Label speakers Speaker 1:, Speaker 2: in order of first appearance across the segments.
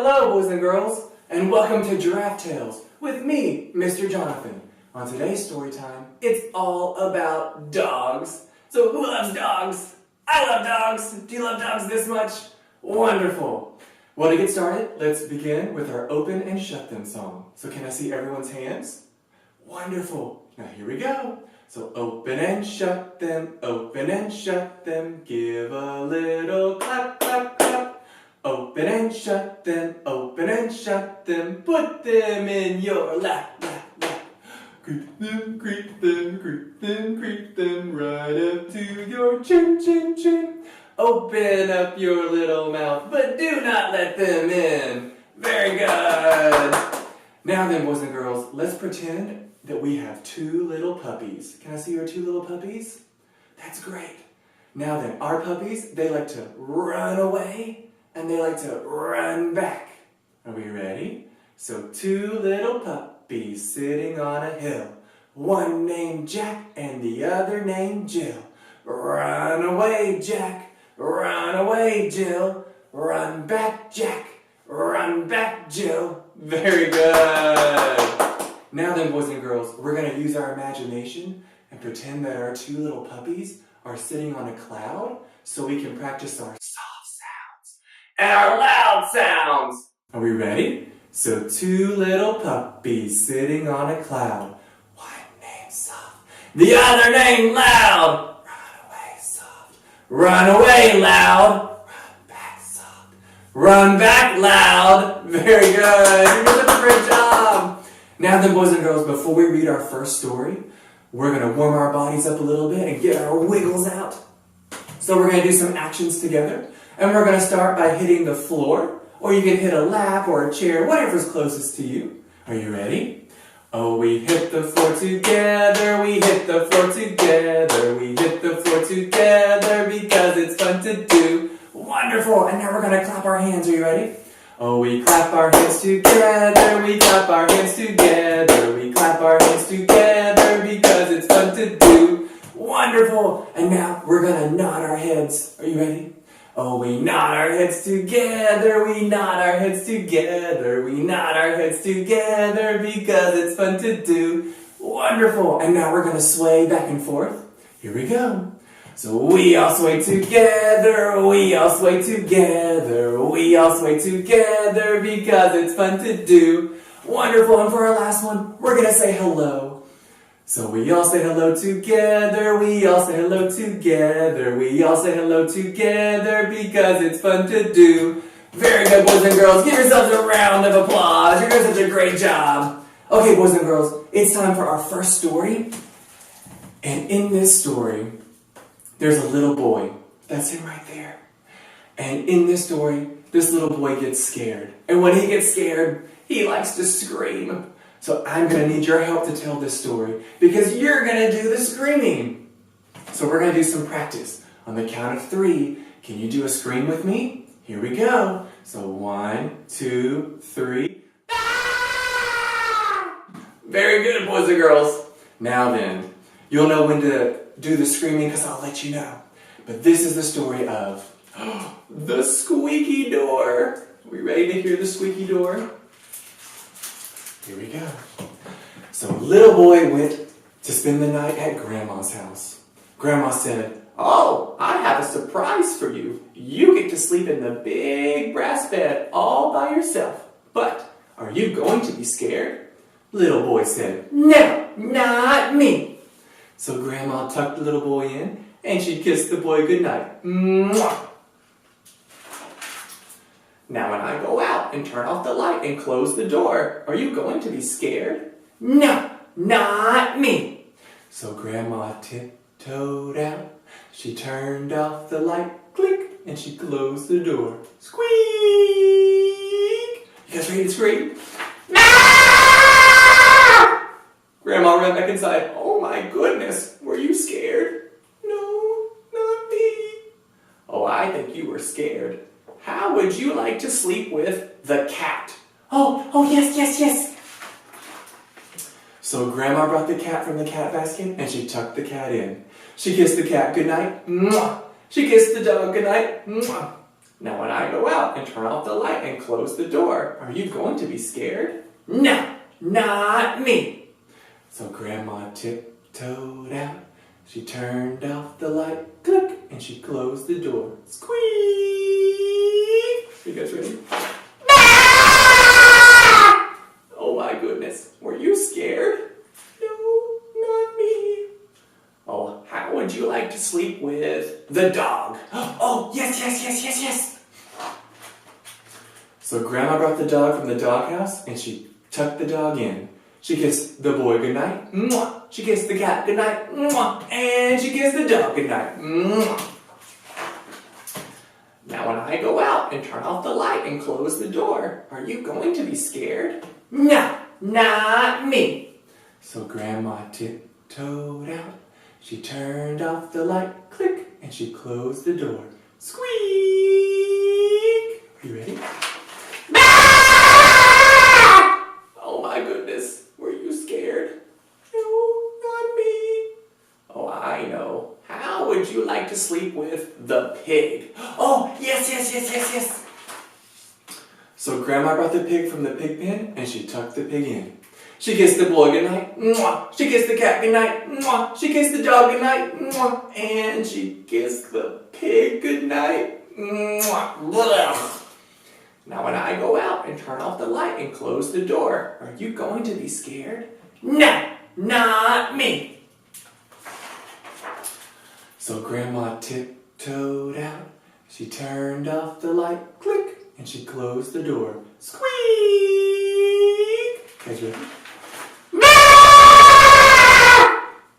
Speaker 1: Hello, boys and girls, and welcome to Giraffe Tales with me, Mr. Jonathan. On today's story time, it's all about dogs. So who loves dogs? I love dogs. Do you love dogs this much? Wonderful. Well, to get started, let's begin with our open and shut them song. So can I see everyone's hands? Wonderful. Now here we go. So open and shut them, give a little clap, clap, clap. Open and shut them, put them in your lap, lap, lap. Creep them, creep them, creep them, creep them right up to your chin, chin, chin. Open up your little mouth, but do not let them in. Very good. Now then, boys and girls, let's pretend that we have two little puppies. Can I see your two little puppies? That's great. Now then, our puppies, they like to run away and they like to run back. Are we ready? So two little puppies sitting on a hill. One named Jack and the other named Jill. Run away, Jack. Run away, Jill. Run back, Jack. Run back, Jill. Very good. Now then, boys and girls, we're going to use our imagination and pretend that our two little puppies are sitting on a cloud so we can practice our soft sounds and our loud sounds. Are we ready? So two little puppies sitting on a cloud. One named soft, the other named loud. Run away soft, run away loud. Run back soft, run back loud. Very good. You're doing a great job. Now then, boys and girls, before we read our first story, we're going to warm our bodies up a little bit and get our wiggles out. So we're going to do some actions together. And we're going to start by hitting the floor. Or you can hit a lap or a chair, whatever's closest to you. Are you ready? Oh, we hit the floor together, we hit the floor together, we hit the floor together because it's fun to do. Wonderful! And now we're going to clap our hands. Are you ready? Oh, we clap our hands together, we clap our hands together, we clap our hands together because it's fun to do. Wonderful! And now we're going to nod our heads. Are you ready? Oh, we nod our heads together, we nod our heads together, we nod our heads together because it's fun to do. Wonderful! And now we're going to sway back and forth. Here we go. So we all sway together, we all sway together, we all sway together because it's fun to do. Wonderful! And for our last one, we're going to say hello. So we all say hello together, we all say hello together, we all say hello together because it's fun to do. Very good, boys and girls. Give yourselves a round of applause. You're doing such a great job. Okay, boys and girls, it's time for our first story. And in this story, there's a little boy. That's him right there. And in this story, this little boy gets scared. And when he gets scared, he likes to scream. So I'm going to need your help to tell this story because you're going to do the screaming. So we're going to do some practice. On the count of 3, can you do a scream with me? Here we go. So 1, 2, 3. Ah! Very good, boys and girls. Now then, you'll know when to do the screaming because I'll let you know. But this is the story of the squeaky door. Are we ready to hear the squeaky door? Here we go. So little boy went to spend the night at Grandma's house. Grandma said, "Oh, I have a surprise for you. You get to sleep in the big brass bed all by yourself. But are you going to be scared?" Little boy said, "No, not me." So Grandma tucked the little boy in and she kissed the boy goodnight. Mwah! Now when I go out and turn off the light and close the door, are you going to be scared? No, not me. So Grandma tiptoed out. She turned off the light, click, and she closed the door. Squeak! You guys ready to scream? Ah! Grandma ran back inside. Oh my goodness, were you scared? No, not me. Oh, I think you were scared. How would you like to sleep with the cat? Oh, yes, yes, yes. So Grandma brought the cat from the cat basket and she tucked the cat in. She kissed the cat goodnight. Mwah. She kissed the dog goodnight. Mwah. Now when I go out and turn off the light and close the door, are you going to be scared? No, not me. So Grandma tiptoed out. She turned off the light, click, and she closed the door. Squeak! Are you guys ready? Oh my goodness, were you scared? No, not me. Oh, how would you like to sleep with the dog? Oh, yes. So Grandma brought the dog from the doghouse and she tucked the dog in. She kissed the boy goodnight. Mwah. She kissed the cat goodnight. Mwah. And she kissed the dog goodnight. Mwah. Now when I go out and turn off the light and close the door, are you going to be scared? No, not me. So Grandma tiptoed out. She turned off the light, click, and she closed the door. Squeak! Are you ready? Oh my goodness, were you scared? No, not me. Oh, I know. How would you like to sleep with the pig? Oh, yes. So Grandma brought the pig from the pig pen and she tucked the pig in. She kissed the boy goodnight. Mwah. She kissed the cat goodnight. Mwah. She kissed the dog goodnight. Mwah. And she kissed the pig goodnight. Mwah. Blah. Now when I go out and turn off the light and close the door, are you going to be scared? No, not me. So Grandma tiptoed out. She turned off the light, click, and she closed the door. Squeak! Guys ready?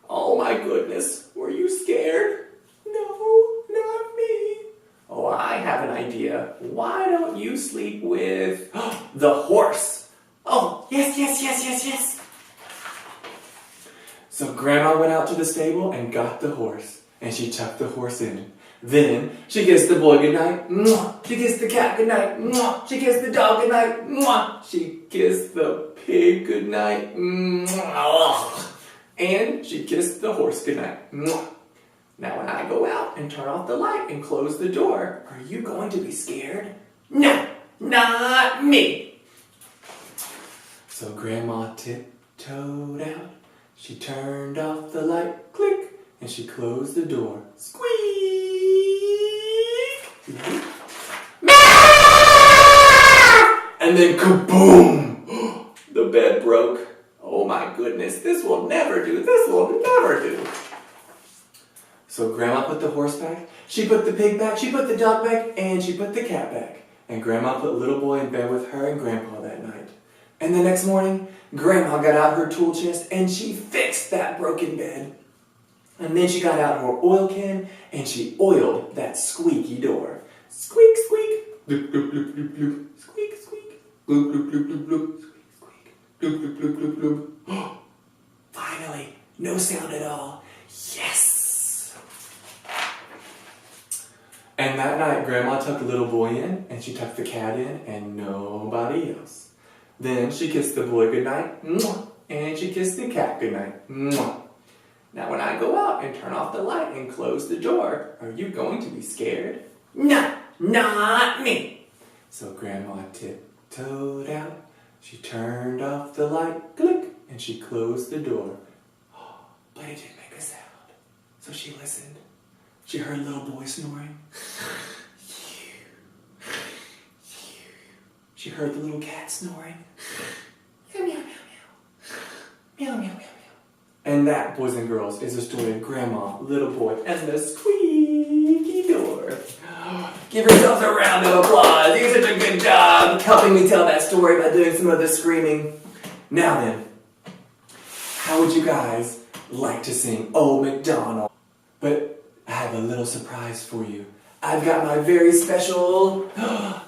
Speaker 1: Oh my goodness, were you scared? No, not me. Oh, I have an idea. Why don't you sleep with the horse? Oh, yes. So Grandma went out to the stable and got the horse, and she tucked the horse in. Then she kissed the boy goodnight. Mwah. She kissed the cat goodnight. Mwah. She kissed the dog goodnight. Mwah. She kissed the pig goodnight. Mwah. And she kissed the horse goodnight. Mwah. Now when I go out and turn off the light and close the door, are you going to be scared? No, not me. So Grandma tiptoed out. She turned off the light, click, and she closed the door. Squeak! And then kaboom! The bed broke. Oh my goodness, this will never do. So Grandma put the horse back, she put the pig back, she put the dog back, and she put the cat back. And Grandma put little boy in bed with her and Grandpa that night. And the next morning, Grandma got out her tool chest and she fixed that broken bed. And then she got out her oil can and she oiled that squeaky door. Squeak, squeak, bloop, bloop, bloop, bloop, bloop. Squeak, squeak, bloop, bloop, bloop, bloop, bloop. Squeak, squeak, bloop, bloop, bloop, bloop, bloop. Finally, no sound at all. Yes! And that night, Grandma tucked the little boy in, and she tucked the cat in, and nobody else. Then she kissed the boy goodnight, and she kissed the cat goodnight. Now when I go out and turn off the light and close the door, are you going to be scared? No, not me. So Grandma tiptoed out. She turned off the light, click, and she closed the door. But it didn't make a sound. So she listened. She heard little boy snoring. She heard the little cat snoring. Meow, meow, meow, meow. Meow, meow, meow, meow. And that, boys and girls, is the story of Grandma, little boy, and the squeaky door. Give yourselves a round of applause. You did such a good job helping me tell that story by doing some of the screaming. Now then, how would you guys like to sing Old MacDonald? But I have a little surprise for you. I've got my very special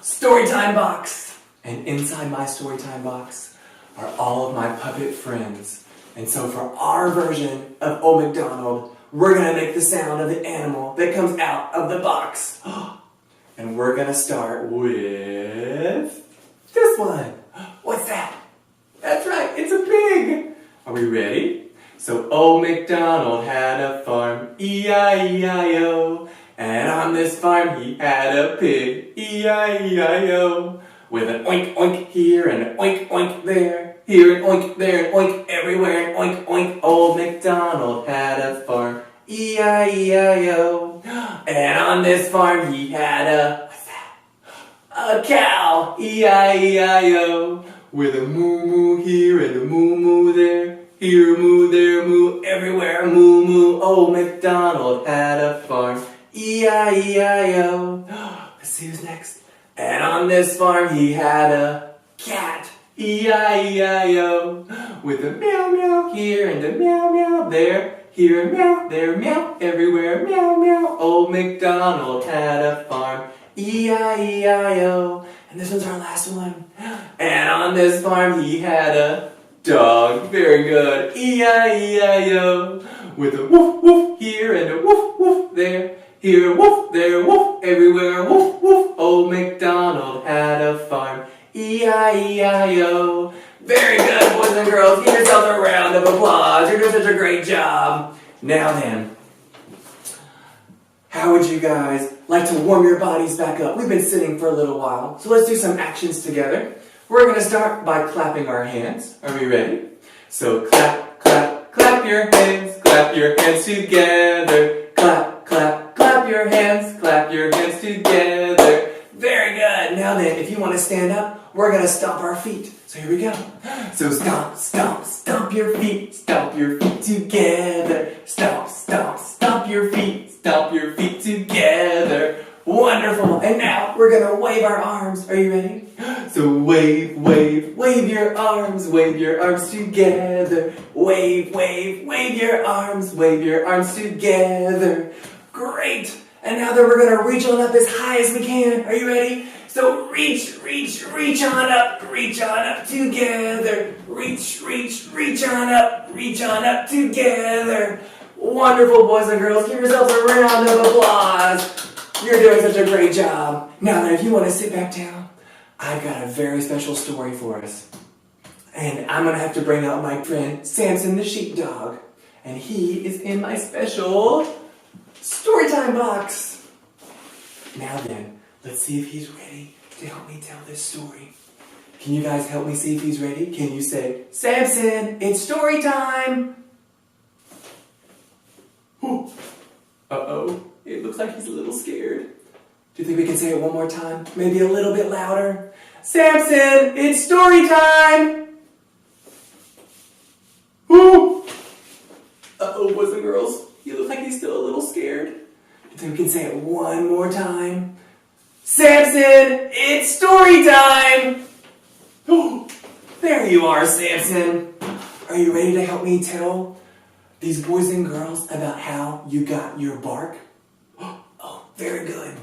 Speaker 1: Storytime box. And inside my Storytime box are all of my puppet friends. And so for our version of Old MacDonald, we're going to make the sound of the animal that comes out of the box. And we're going to start with this one. What's that? That's right, it's a pig. Are we ready? So Old MacDonald had a farm, E-I-E-I-O. And on this farm he had a pig, E-I-E-I-O, with an oink oink here and an oink oink there, here an oink, there an oink, everywhere an oink oink. Old MacDonald had a farm, E-I-E-I-O. And on this farm he had a, what's that? A cow, E-I-E-I-O, with a moo moo here and a moo moo there, here moo, there moo, everywhere moo moo. Old MacDonald had a farm, E-I-E-I-O. Let's see who's next. And on this farm he had a cat, E-I-E-I-O, with a meow meow here and a meow meow there, here meow, there meow, everywhere meow meow. Old MacDonald had a farm, E-I-E-I-O. And this one's our last one. And on this farm he had a dog, very good, E-I-E-I-O, with a woof woof here and a woof woof there, here woof, there woof, everywhere woof woof. Old MacDonald had a farm, E-I-E-I-O. Very good, boys and girls. Give yourselves a round of applause. You're doing such a great job. Now then, how would you guys like to warm your bodies back up? We've been sitting for a little while, so let's do some actions together. We're going to start by clapping our hands. Are we ready? So clap, clap, clap your hands together. Clap, clap, clap your hands together. Very good. Now then, if you want to stand up, we're going to stomp our feet. So here we go. So stomp, stomp, stomp your feet together. Stomp, stomp, stomp your feet together. Wonderful. And now we're going to wave our arms. Are you ready? So wave, wave, wave your arms together. Wave, wave, wave your arms together. Great. And now that we're going to reach on up as high as we can. Are you ready? So reach, reach, reach on up together. Reach on up together. Wonderful, boys and girls. Give yourselves a round of applause. You're doing such a great job. Now then, if you want to sit back down, I've got a very special story for us. And I'm going to have to bring out my friend Samson the sheepdog. And he is in my special Storytime box. Now then, let's see if he's ready to help me tell this story. Can you guys help me see if he's ready? Can you say, Samson, it's story time? Ooh. Uh-oh, it looks like he's a little scared. Do you think we can say it one more time? Maybe a little bit louder. Samson, it's story time! Ooh. Uh-oh, boys and girls, you look like he's still a little scared. Do you think we can say it one more time? Samson, it's story time! Oh, there you are, Samson. Are you ready to help me tell these boys and girls about how you got your bark? Oh, very good.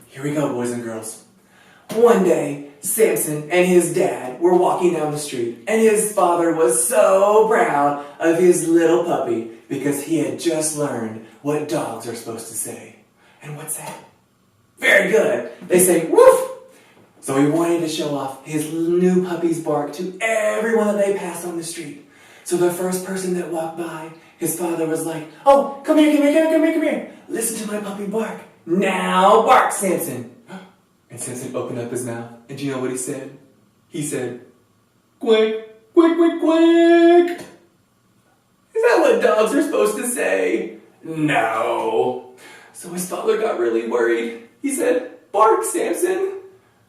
Speaker 1: Here we go, boys and girls. One day, Samson and his dad were walking down the street, and his father was so proud of his little puppy because he had just learned what dogs are supposed to say. And what's that? Very good. They say, woof! So he wanted to show off his new puppy's bark to everyone that they passed on the street. So the first person that walked by, his father was like, oh, come here. Listen to my puppy bark. Now bark, Samson. And Samson opened up his mouth, and do you know what he said? He said, quack, quack, quack, quack. Is that what dogs are supposed to say? No. So his father got really worried. He said, bark, Samson.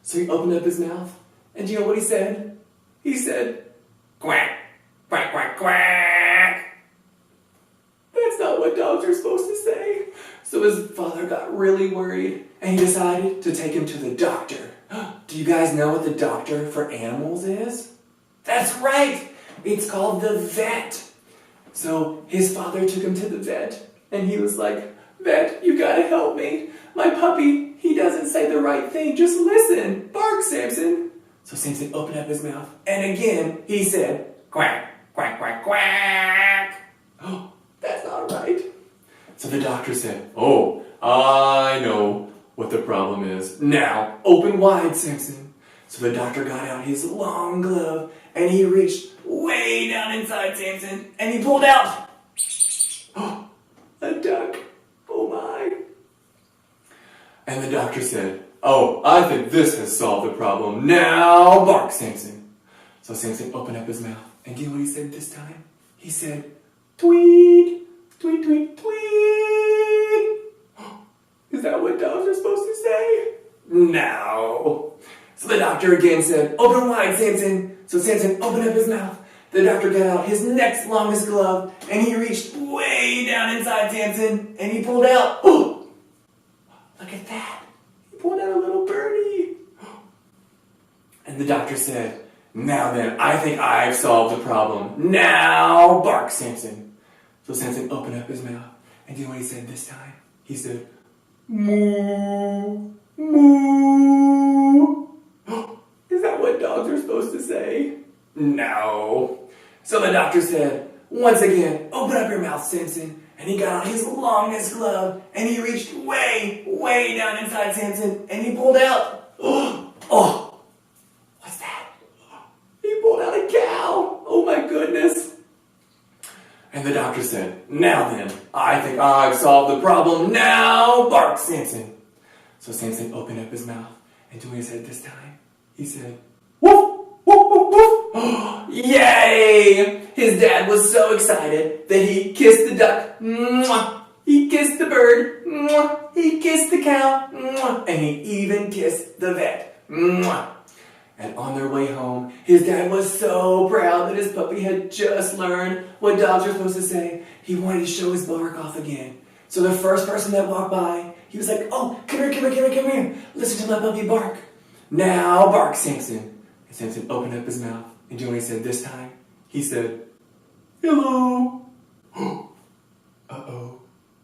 Speaker 1: So he opened up his mouth, and do you know what he said? He said, quack, quack, quack, quack. That's not what dogs are supposed to say. So his father got really worried, and he decided to take him to the doctor. Do you guys know what the doctor for animals is? That's right! It's called the vet. So his father took him to the vet, and he was like, vet, you gotta help me. My puppy, he doesn't say the right thing. Just listen. Bark, Samson. So Samson opened up his mouth, and again he said, quack, quack, quack, quack. Oh, that's not right. So the doctor said, oh, I know what the problem is. Now, open wide, Samson. So the doctor got out his long glove, and he reached way down inside Samson, and he pulled out, oh, a duck. Oh my. And the doctor said, "Oh, I think this has solved the problem. Now bark, Samson." So Samson opened up his mouth. And do you know what he said this time? He said, "Tweet, tweet, tweet, tweet." Is that what dogs are supposed to say? No. So the doctor again said, "Open wide, Samson." So Samson opened up his mouth. The doctor got out his next longest glove, and he reached way down inside Samson, and he pulled out, oh, look at that. He pulled out a little birdie. And the doctor said, "Now then, I think I've solved the problem. Now bark, Samson." So Samson opened up his mouth, and do you know what he said this time? He said, "Moo, moo." Is that what dogs are supposed to say? No. So the doctor said, once again, "Open up your mouth, Samson." And he got out his longest glove, and he reached way, way down inside Samson, and he pulled out, oh, what's that? He pulled out a cow. Oh my goodness. And the doctor said, "Now then, I think I've solved the problem. Now bark, Samson." So Samson opened up his mouth, and do you know what he said this time? He said, "Woof, woof, woof, woof." Yay! His dad was so excited that he kissed the duck. Mwah. He kissed the bird. Mwah. He kissed the cow. Mwah. And he even kissed the vet. Mwah. And on their way home, his dad was so proud that his puppy had just learned what dogs are supposed to say. He wanted to show his bark off again. So the first person that walked by, he was like, "Oh, come here, come here, come here, come here. Listen to my puppy bark. Now bark, Samson." And Samson opened up his mouth. And do you know what he said this time? He said, "Hello." Uh-oh.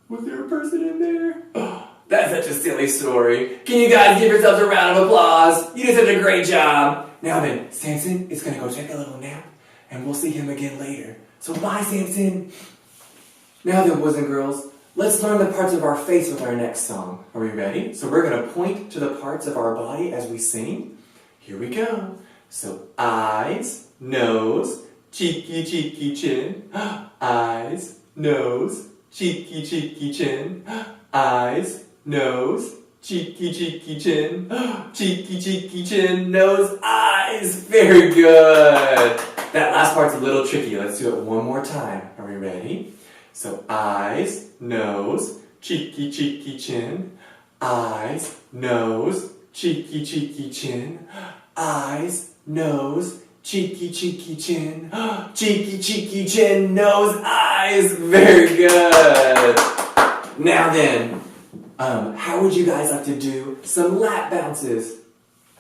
Speaker 1: Was there a person in there? That's such a silly story. Can you guys give yourselves a round of applause? You did such a great job. Now then, Samson is going to go take a little nap, and we'll see him again later. So bye, Samson. Now then, boys and girls, let's learn the parts of our face with our next song. Are we ready? So we're going to point to the parts of our body as we sing. Here we go. So eyes, nose, cheeky, cheeky, chin. Eyes, nose, cheeky, cheeky, chin. Eyes, nose, cheeky, cheeky, chin. Cheeky, cheeky, chin, nose, eyes. Very good. That last part's a little tricky. Let's do it one more time. Are we ready? So eyes, nose, cheeky, cheeky, chin. Eyes, nose, cheeky, cheeky, chin. Eyes, nose, cheeky, cheeky, chin. Cheeky, cheeky, chin, nose, eyes. Very good. Now then, how would you guys like to do some lap bounces?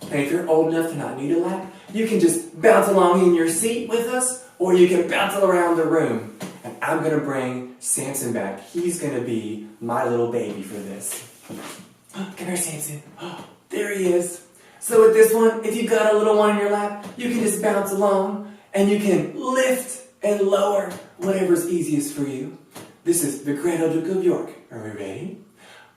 Speaker 1: And if you're old enough to not need a lap, you can just bounce along in your seat with us, or you can bounce around the room. And I'm going to bring Samson back. He's going to be my little baby for this. Come here, Samson. There he is. So with this one, if you've got a little one in your lap, you can just bounce along, and you can lift and lower, whatever's easiest for you. This is the Grand Old Duke of York. Are we ready?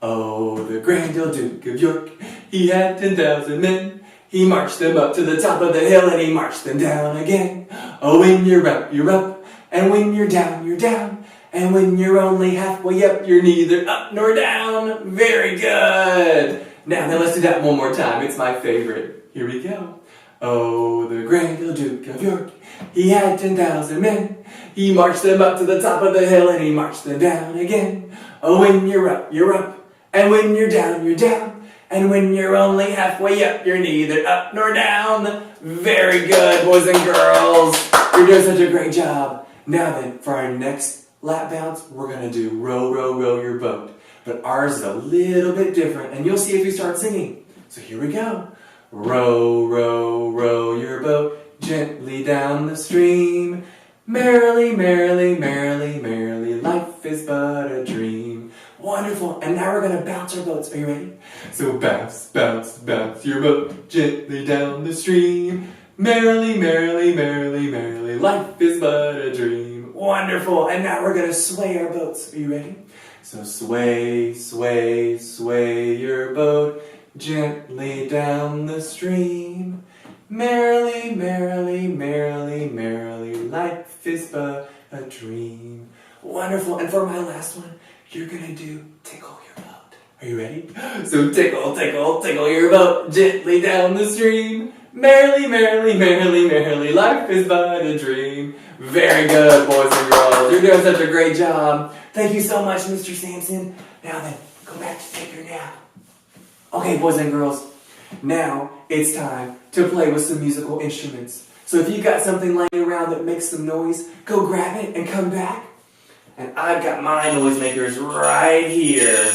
Speaker 1: Oh, the Grand Old Duke of York, he had 10,000 men. He marched them up to the top of the hill, and he marched them down again. Oh, when you're up, you're up. And when you're down, you're down. And when you're only halfway up, you're neither up nor down. Very good. Now then, let's do that one more time. It's my favorite. Here we go. Oh, the Grand Old Duke of York, he had 10,000 men. He marched them up to the top of the hill, and he marched them down again. Oh, when you're up, you're up. And when you're down, you're down. And when you're only halfway up, you're neither up nor down. Very good, boys and girls. You're doing such a great job. Now then, for our next lap bounce, we're going to do row, row, row your boat. But ours is a little bit different, and you'll see if you start singing. So here we go. Row, row, row your boat gently down the stream. Merrily, merrily, merrily, merrily, life is but a dream. Wonderful. And now we're going to bounce our boats. Are you ready? So bounce, bounce, bounce your boat gently down the stream. Merrily, merrily, merrily, merrily, life is but a dream. Wonderful. And now we're going to sway our boats. Are you ready? So sway, sway, sway your boat gently down the stream. Merrily, merrily, merrily, merrily, life is but a dream. Wonderful. And for my last one, you're going to do tickle your boat. Are you ready? So tickle, tickle, tickle your boat gently down the stream. Merrily, merrily, merrily, merrily, life is but a dream. Very good, boys and girls. You're doing such a great job. Thank you so much, Mr. Samson. Now then, go back to take your nap. Okay, boys and girls. Now it's time to play with some musical instruments. So if you've got something laying around that makes some noise, go grab it and come back. And I've got my noisemakers right here.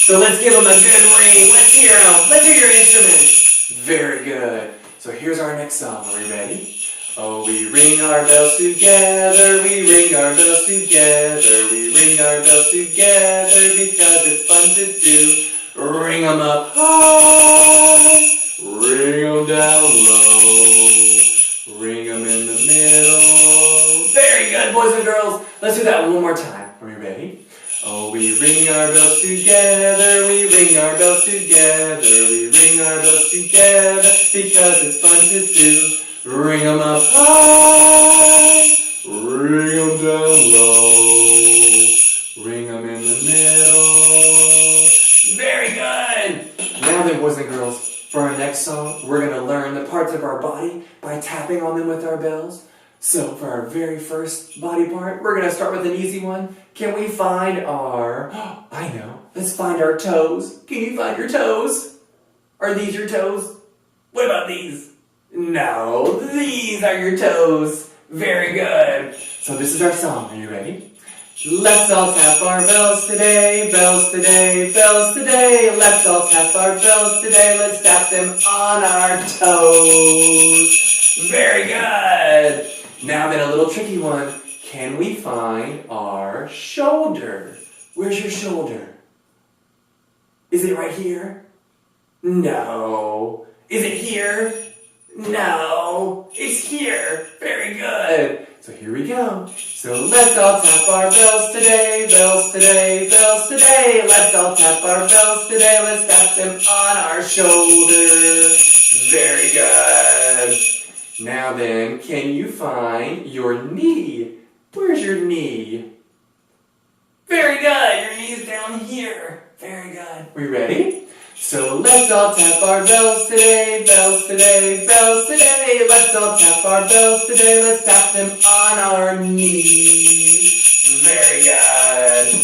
Speaker 1: So let's give them a good ring. Let's hear them. Let's hear your instruments. Very good. So here's our next song. Are we ready? Oh, we ring our bells together. We ring our bells together. We ring our bells together because it's fun to do. Ring them up high. Ring them down low. Ring them in the middle. Very good, boys and girls. Let's do that one more time. Are we ready? Oh, we ring our bells together, we ring our bells together, we ring our bells together, because it's fun to do. Ring them up high, ring them down low, ring them in the middle. Very good! Now then, boys and girls, for our next song, we're going to learn the parts of our body by tapping on them with our bells. So for our very first body part, we're going to start with an easy one. Can we find our, I know, let's find our toes. Can you find your toes? Are these your toes? What about these? No, these are your toes. Very good. So this is our song. Are you ready? Let's all tap our bells today, bells today, bells today. Let's all tap our bells today. Let's tap them on our toes. Very good. Now then, a little tricky one. Can we find our shoulder? Where's your shoulder? Is it right here? No. Is it here? No. It's here. Very good. So here we go. So let's all tap our bells today, bells today, bells today. Let's all tap our bells today. Let's tap them on our shoulder. Very good. Now then, can you find your knee? Where's your knee? Very good. Your knee's down here. Very good. We ready? So let's all tap our bells today, bells today, bells today. Let's all tap our bells today. Let's tap them on our knees. Very good.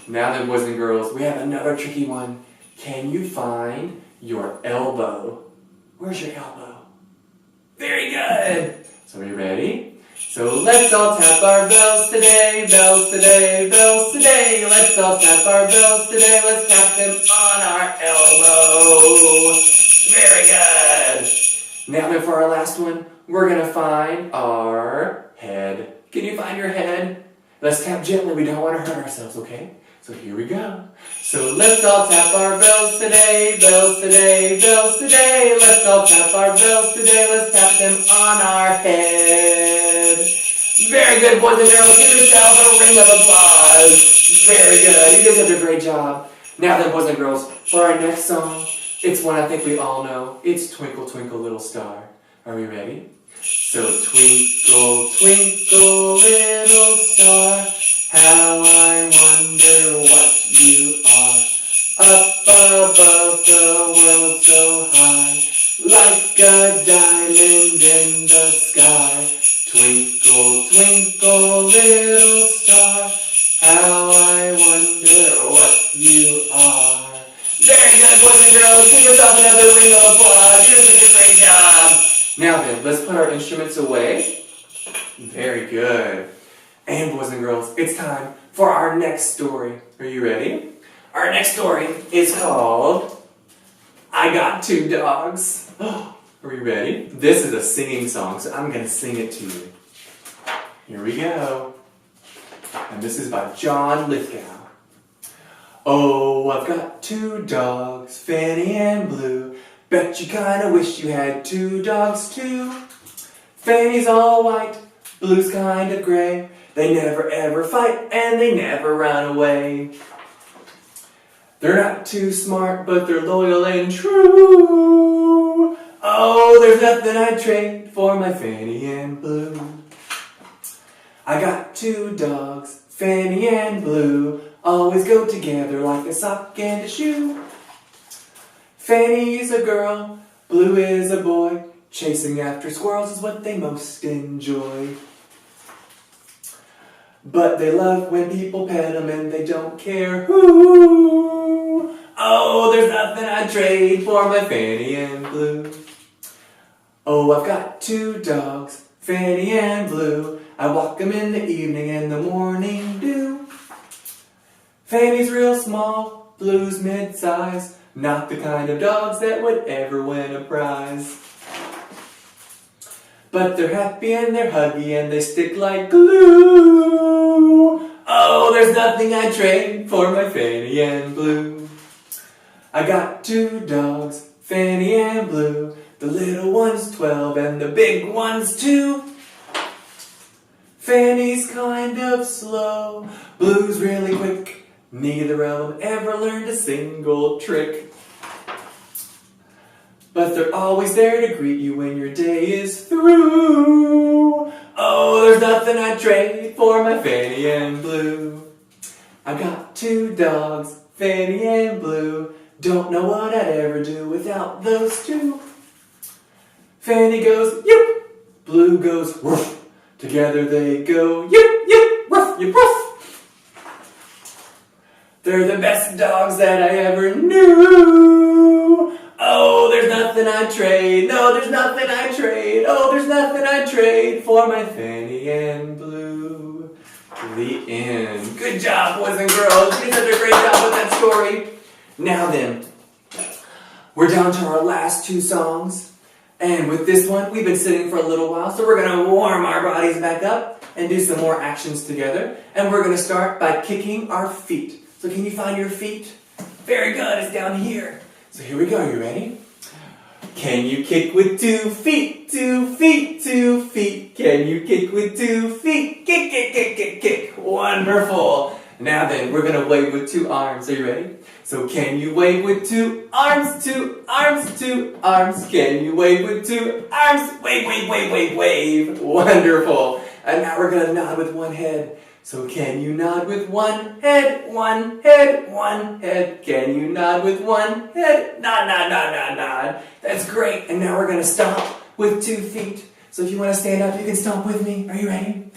Speaker 1: Now then, boys and girls, we have another tricky one. Can you find your elbow? Where's your elbow? Very good. So are you ready? So let's all tap our bells today, bells today, bells today. Let's all tap our bells today. Let's tap them on our elbow. Very good. Now then, for our last one, we're going to find our head. Can you find your head? Let's tap gently. We don't want to hurt ourselves, okay? So here we go. So let's all tap our bells today, bells today, bells today. Let's all tap our bells today. Let's tap them on our head. Very good, boys and girls. Give yourselves a ring of applause. Very good. You guys did a great job. Now then, boys and girls, for our next song, it's one I think we all know. It's Twinkle, Twinkle, Little Star. Are we ready? So twinkle, twinkle, little star, how I wonder what you are. Up above the world so high, like a diamond in the sky. Twinkle, twinkle, little star, how I wonder what you are. Very good, boys and girls. Give yourself another ring of applause. You did a great job. Now then, let's put our instruments away. Very good. And boys and girls, it's time for our next story. Are you ready? Our next story is called I Got Two Dogs. Are we ready? This is a singing song, so I'm going to sing it to you. Here we go. And this is by John Lithgow. Oh, I've got two dogs, Fanny and Blue. Bet you kinda wish you had two dogs too. Fanny's all white, Blue's kinda gray. They never ever fight and they never run away. They're not too smart, but they're loyal and true. Oh, there's nothing I'd trade for my Fanny and Blue. I got two dogs, Fanny and Blue. always go together like a sock and a shoe. Fanny is a girl, Blue is a boy, chasing after squirrels is what they most enjoy. But they love when people pet them and they don't care who. Oh, there's nothing I'd trade for my Fanny and Blue. Oh, I've got 2 dogs, Fanny and Blue. I walk them in the evening and the morning dew. Fanny's real small, Blue's mid-size, not the kind of dogs that would ever win a prize. But they're happy and they're huggy and they stick like glue. Oh, there's nothing I'd trade for my Fanny and Blue. I got 2 dogs, Fanny and Blue. The little one's 12 and the big one's 2. Fanny's kind of slow, Blue's really quick. Neither of them ever learned a single trick. But they're always there to greet you when your day is through. Oh, there's nothing I'd trade for my Fanny and Blue. I got 2 dogs, Fanny and Blue. Don't know what I'd ever do without those 2. Fanny goes, yip, Blue goes, woof. Together they go, yip, yip, woof, yip, woof. They're the best dogs that I ever knew. Oh, there's nothing I'd trade. No, there's nothing I'd trade. Oh, there's nothing I'd trade for my Fanny and Blue. The end. Good job, boys and girls. You did such a great job with that story. Now then, we're down to our last 2 songs. And with this one, we've been sitting for a little while, so we're going to warm our bodies back up and do some more actions together. And we're going to start by kicking our feet. So can you find your feet? Very good, it's down here. So here we go, are you ready? Can you kick with 2 feet, 2 feet, 2 feet? Can you kick with 2 feet? Kick, kick, kick, kick, kick. Wonderful. Now then, we're going to wave with 2 arms. Are you ready? So can you wave with 2 arms, 2 arms, 2 arms? Can you wave with 2 arms? Wave, wave, wave, wave, wave. Wonderful. And now we're going to nod with 1 head. So can you nod with 1 head, 1 head, 1 head? Can you nod with 1 head? Nod, nod, nod, nod, nod. That's great. And now we're going to stomp with 2 feet. So if you want to stand up, you can stomp with me. Are you ready?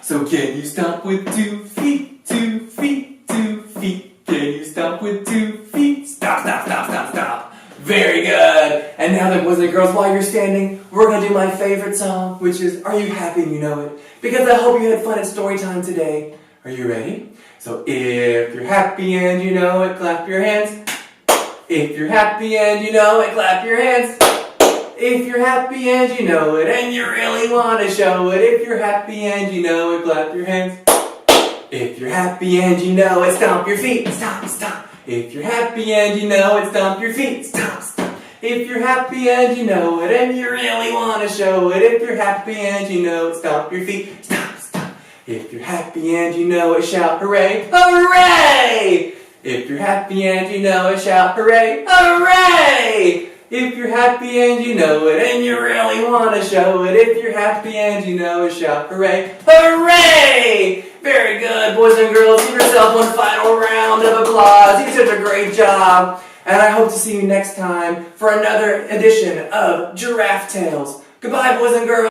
Speaker 1: So can you stomp with 2 feet, 2 feet, 2 feet? Can you stomp with 2 feet? Stop, stop, stop, stop, stop. Very good. And now then, boys and girls, while you're standing, we're going to do my favorite song, which is Are You Happy and You Know It? Because I hope you had fun at Storytime today. Are you ready? So if you're happy and you know it, clap your hands. If you're happy and you know it, clap your hands. If you're happy and you know it, and you really want to show it. If you're happy and you know it, clap your hands. If you're happy and you know it, stomp your feet. Stomp, stomp. If you're happy and you know it, stomp your feet. Stomp, stomp. If you're happy and you know it, and you really want to show it. If you're happy and you know it, stomp your feet. Stomp, stomp. If you're happy and you know it, shout hooray. Hooray! If you're happy and you know it, shout hooray. Hooray! If you're happy and you know it, and you really want to show it. If you're happy and you know it, shout hooray. Hooray! Very good, boys and girls. Give yourself one final round of applause. You did such a great job. And I hope to see you next time for another edition of Giraffe Tales. Goodbye, boys and girls.